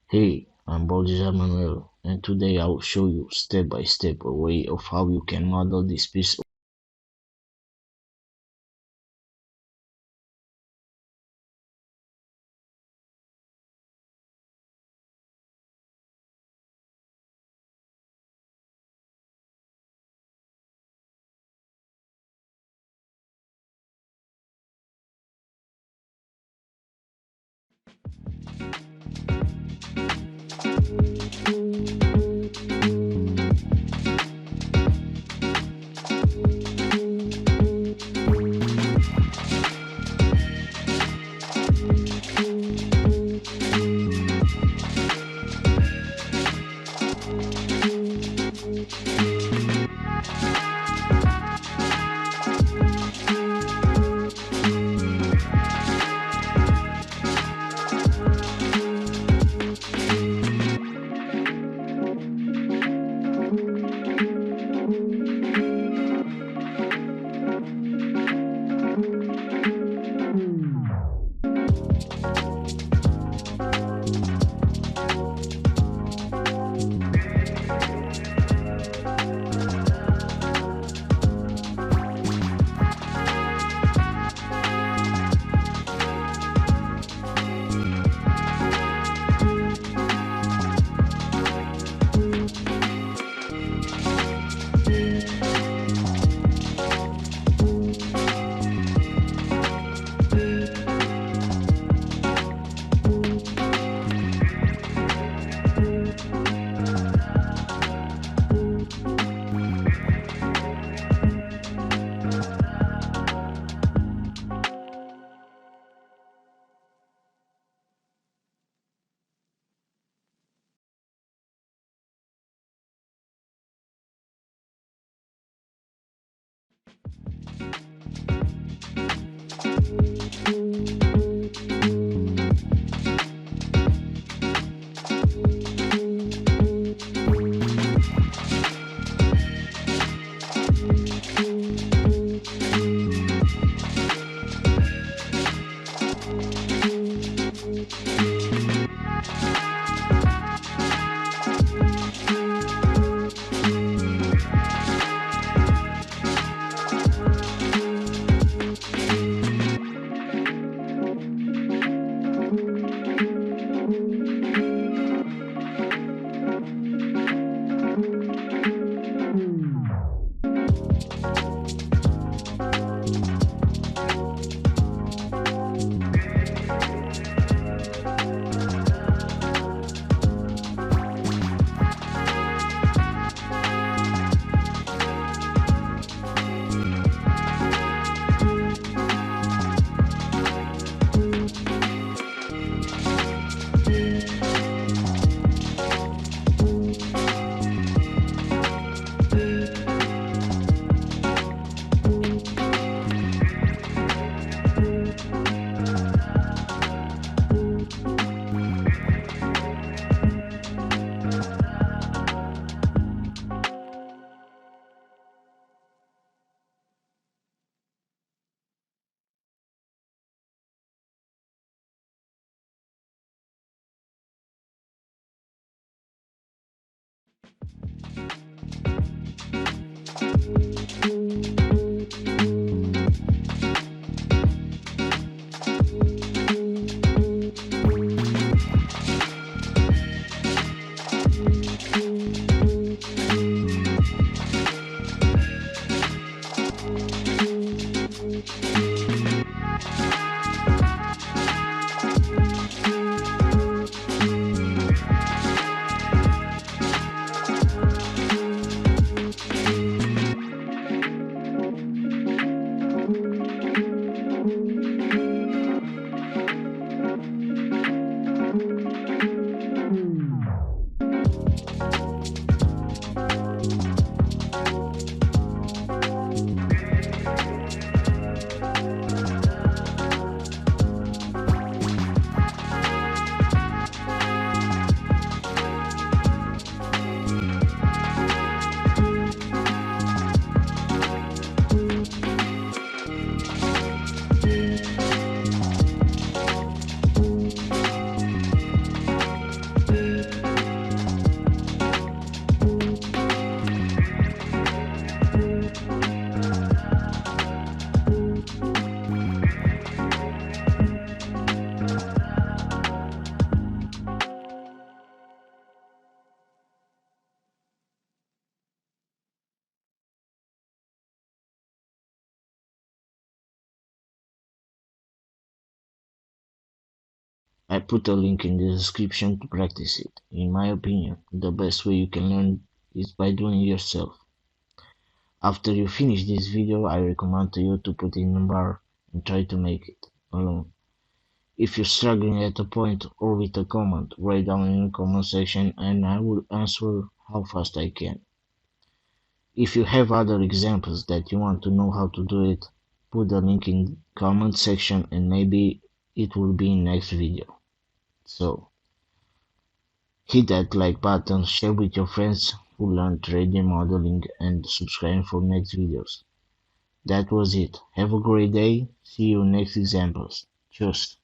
Hey, I'm Baldiza Manuel, and today I will show you step by step a way of how you can model this piece. I put a link in the description to practice it. In my opinion, the best way you can learn is by doing it yourself. After you finish this video, I recommend to you to put in a bar and try to make it alone. If you're struggling at a point or with a comment, write down in the comment section and I will answer how fast I can. If you have other examples that you want to know how to do it, put the link in the comment section and maybe it will be in next video. So, hit that like button, share with your friends who learn 3D modeling and subscribe for next videos. That was it. Have a great day. See you next examples. Cheers.